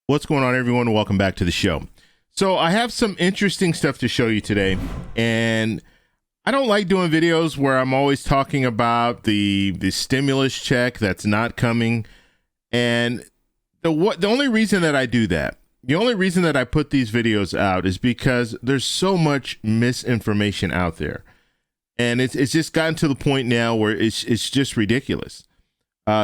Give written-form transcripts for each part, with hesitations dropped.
What's going on, everyone? Welcome back to the show. So I have some interesting stuff to show you today, and I don't like doing videos where I'm always talking about the stimulus check that's not coming. And the only reason that I do that, the only reason that I put these videos out is because there's so much misinformation out there. And it's just gotten to the point now where it's just ridiculous.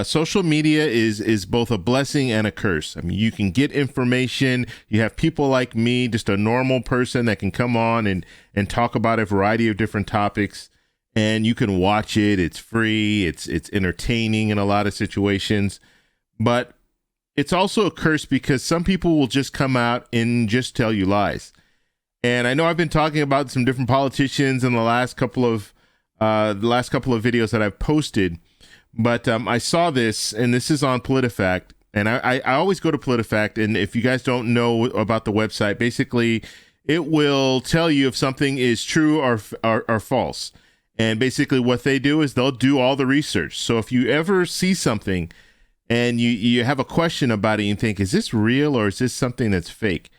Social media is both a blessing and a curse. I mean, you can get information. You have people like me, just a normal person that can come on and talk about a variety of different topics, and you can watch it. It's free. It's entertaining in a lot of situations, but it's also a curse because some people will just come out and just tell you lies. And I know I've been talking about some different politicians in the last couple of videos that I've posted. But I saw this, and this is on PolitiFact, and I always go to PolitiFact, and if you guys don't know about the website, basically it will tell you if something is true or false. And basically what they do is they'll do all the research. So if you ever see something and you have a question about it and think, is this real or is this something that's fake?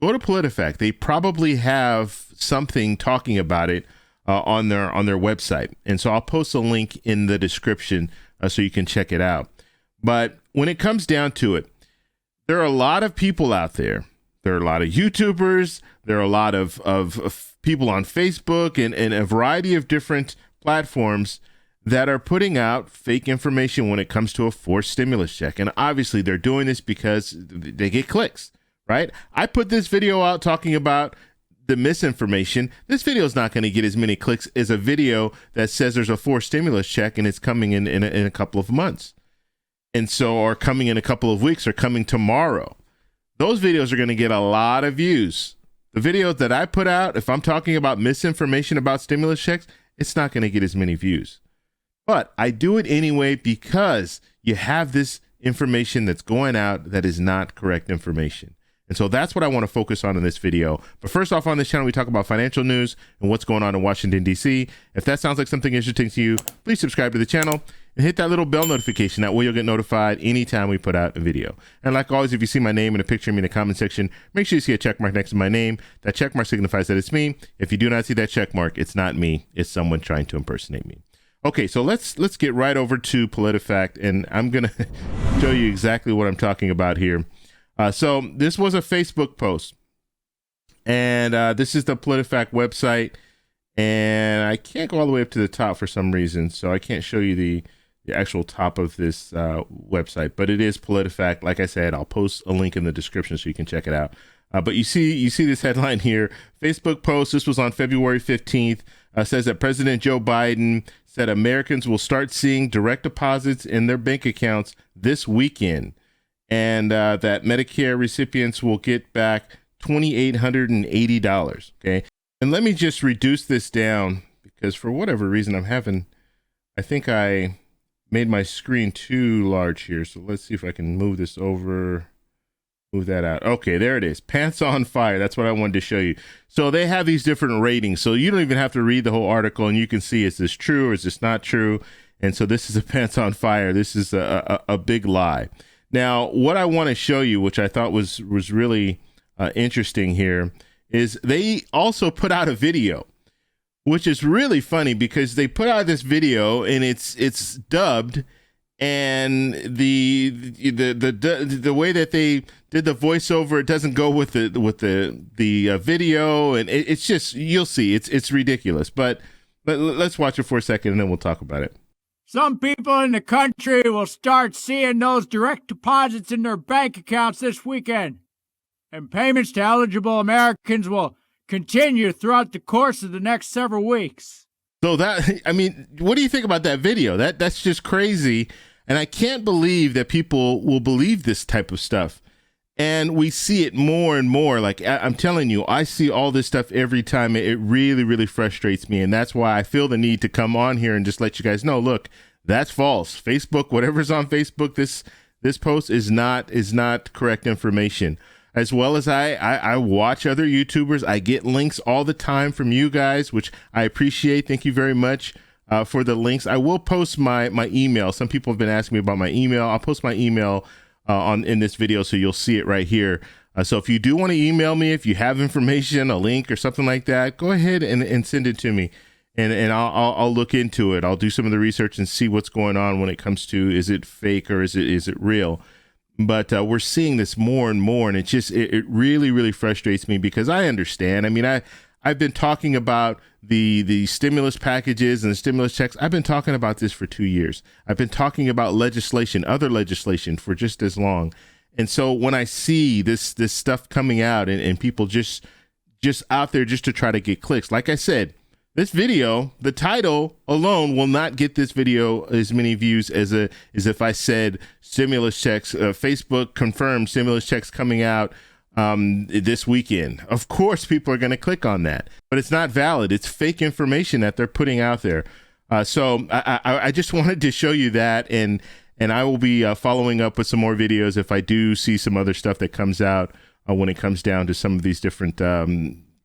Go to PolitiFact. They probably have something talking about it on their website. And so I'll post a link in the description so you can check it out. But when it comes down to it, there are a lot of people out there. There are a lot of YouTubers. There are a lot of people on Facebook and a variety of different platforms that are putting out fake information when it comes to a forced stimulus check. And obviously they're doing this because they get clicks, right? I put this video out talking about the misinformation. This video is not going to get as many clicks as a video that says there's a forced stimulus check and it's coming in a couple of months. And so, or coming in a couple of weeks or coming tomorrow. Those videos are going to get a lot of views. The videos that I put out, if I'm talking about misinformation about stimulus checks, it's not going to get as many views. But I do it anyway because you have this information that's going out that is not correct information. And so that's what I want to focus on in this video. But first off, on this channel, we talk about financial news and what's going on in Washington, D.C. If that sounds like something interesting to you, please subscribe to the channel and hit that little bell notification. That way you'll get notified anytime we put out a video. And like always, if you see my name and a picture of me in the comment section, make sure you see a check mark next to my name. That check mark signifies that it's me. If you do not see that check mark, it's not me. It's someone trying to impersonate me. Okay, so let's get right over to PolitiFact, and I'm going to show you exactly what I'm talking about here. So this was a Facebook post, and this is the PolitiFact website, and I can't go all the way up to the top for some reason, so I can't show you the actual top of this website, but it is PolitiFact. Like I said, I'll post a link in the description so you can check it out. But you see this headline here, Facebook post. This was on February 15th. Says that President Joe Biden said Americans will start seeing direct deposits in their bank accounts this weekend. And that Medicare recipients will get back $2,880. Okay. And let me just reduce this down because for whatever reason I think I made my screen too large here. So let's see if I can move this over, move that out. Okay, there it is. Pants on fire. That's what I wanted to show you. So they have these different ratings. So you don't even have to read the whole article and you can see, is this true or is this not true? And so this is a pants on fire. This is a big lie. Now, what I want to show you, which I thought was really interesting here, is they also put out a video, which is really funny because they put out this video and it's dubbed, and the way that they did the voiceover, it doesn't go with the video, and it's just, you'll see, it's ridiculous. But let's watch it for a second and then we'll talk about it. Some people in the country will start seeing those direct deposits in their bank accounts this weekend, and payments to eligible Americans will continue throughout the course of the next several weeks. So that, I mean, what do you think about that video? That's just crazy, and I can't believe that people will believe this type of stuff. And we see it more and more. Like I'm telling you, I see all this stuff every time. It really, really frustrates me. And that's why I feel the need to come on here and just let you guys know, look, that's false. Facebook, whatever's on Facebook, this post is not correct information. As well as I watch other YouTubers. I get links all the time from you guys, which I appreciate. Thank you very much for the links. I will post my email. Some people have been asking me about my email. I'll post my email in this video, so you'll see it right here. So if you do want to email me, if you have information, a link or something like that, go ahead and send it to me, and I'll look into it. I'll do some of the research and see what's going on when it comes to, is it fake or is it real? But we're seeing this more and more, and it really, really frustrates me, because I understand. I mean, I've been talking about the stimulus packages and the stimulus checks. I've been talking about this for 2 years. I've been talking about other legislation for just as long. And so when I see this stuff coming out and people just out there just to try to get clicks, like I said, this video, the title alone will not get this video as many views as if I said stimulus checks, Facebook confirmed stimulus checks coming out this weekend. Of course, people are going to click on that, but it's not valid. It's fake information that they're putting out there. So I just wanted to show you that, and I will be following up with some more videos if I do see some other stuff that comes out when it comes down to some of these different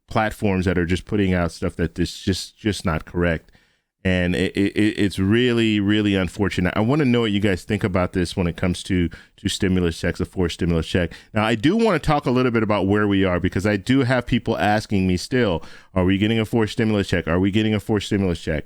platforms that are just putting out stuff that is just not correct. And it's really, really unfortunate. I want to know what you guys think about this when it comes to stimulus checks, a forced stimulus check. Now, I do want to talk a little bit about where we are, because I do have people asking me still, are we getting a forced stimulus check? Are we getting a forced stimulus check?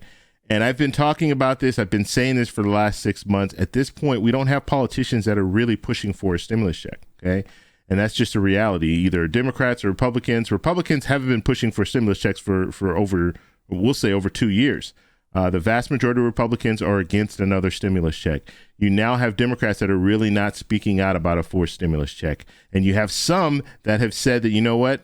And I've been talking about this. I've been saying this for the last 6 months. At this point, we don't have politicians that are really pushing for a stimulus check, okay? And that's just a reality. Either Democrats or Republicans. Republicans haven't been pushing for stimulus checks for over, we'll say, over 2 years. The vast majority of Republicans are against another stimulus check. You now have Democrats that are really not speaking out about a forced stimulus check. And you have some that have said that, you know what,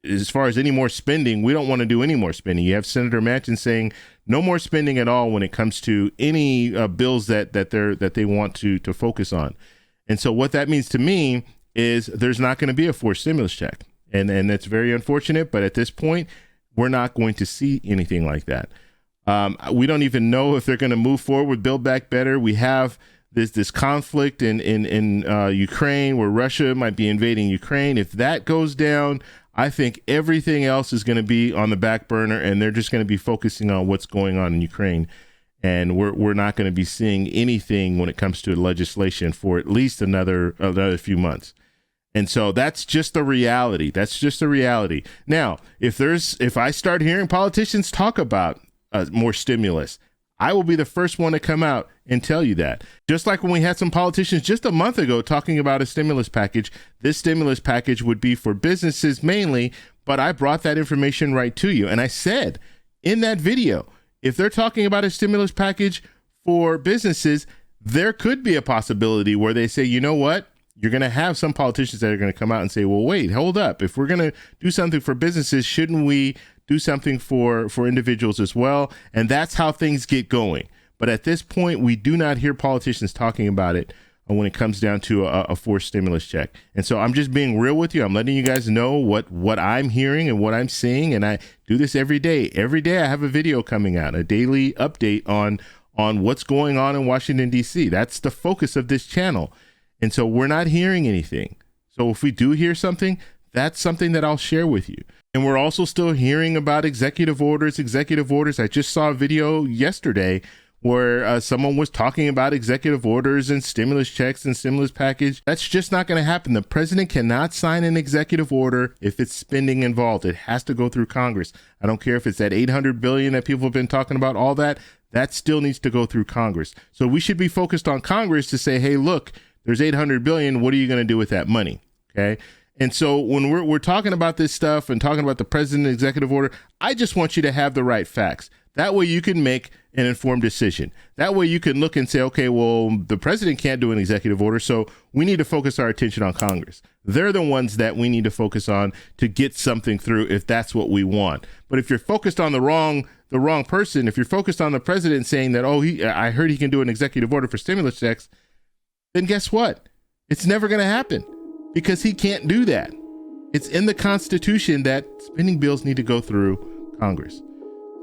as far as any more spending, we don't want to do any more spending. You have Senator Manchin saying no more spending at all when it comes to any bills that they want to focus on. And so what that means to me is there's not going to be a forced stimulus check. And that's very unfortunate. But at this point, we're not going to see anything like that. We don't even know if they're going to move forward with Build Back Better. We have this conflict in Ukraine, where Russia might be invading Ukraine. If that goes down, I think everything else is going to be on the back burner, and they're just going to be focusing on what's going on in Ukraine. And we're not going to be seeing anything when it comes to legislation for at least another few months. And so that's just the reality. That's just the reality. Now, if I start hearing politicians talk about more stimulus, I will be the first one to come out and tell you that. Just like when we had some politicians just a month ago talking about a stimulus package, this stimulus package would be for businesses mainly, but I brought that information right to you. And I said in that video, if they're talking about a stimulus package for businesses, there could be a possibility where they say, you know what? You're going to have some politicians that are going to come out and say, well, wait, hold up. If we're going to do something for businesses, shouldn't we do something for individuals as well? And that's how things get going. But at this point, we do not hear politicians talking about it when it comes down to a forced stimulus check. And so I'm just being real with you. I'm letting you guys know what I'm hearing and what I'm seeing. And I do this every day. Every day I have a video coming out, a daily update on what's going on in Washington, D.C. That's the focus of this channel. And so we're not hearing anything. So if we do hear something, that's something that I'll share with you. And we're also still hearing about executive orders. I just saw a video yesterday where someone was talking about executive orders and stimulus checks and stimulus package. That's just not going to happen. The president cannot sign an executive order if it's spending involved. It has to go through Congress. I don't care if it's that $800 billion that people have been talking about, all that still needs to go through Congress. So we should be focused on Congress to say, hey, look, there's $800 billion. What are you going to do with that money? Okay. And so when we're talking about this stuff and talking about the president's executive order, I just want you to have the right facts. That way you can make an informed decision. That way you can look and say, okay, well, the president can't do an executive order, so we need to focus our attention on Congress. They're the ones that we need to focus on to get something through if that's what we want. But if you're focused on the wrong person, if you're focused on the president saying that, I heard he can do an executive order for stimulus checks, then guess what? It's never going to happen because he can't do that. It's in the Constitution that spending bills need to go through Congress.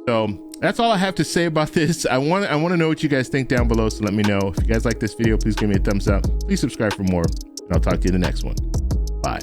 So that's all I have to say about this. I want to know what you guys think down below, so let me know. If you guys like this video, please give me a thumbs up. Please subscribe for more, and I'll talk to you in the next one. Bye.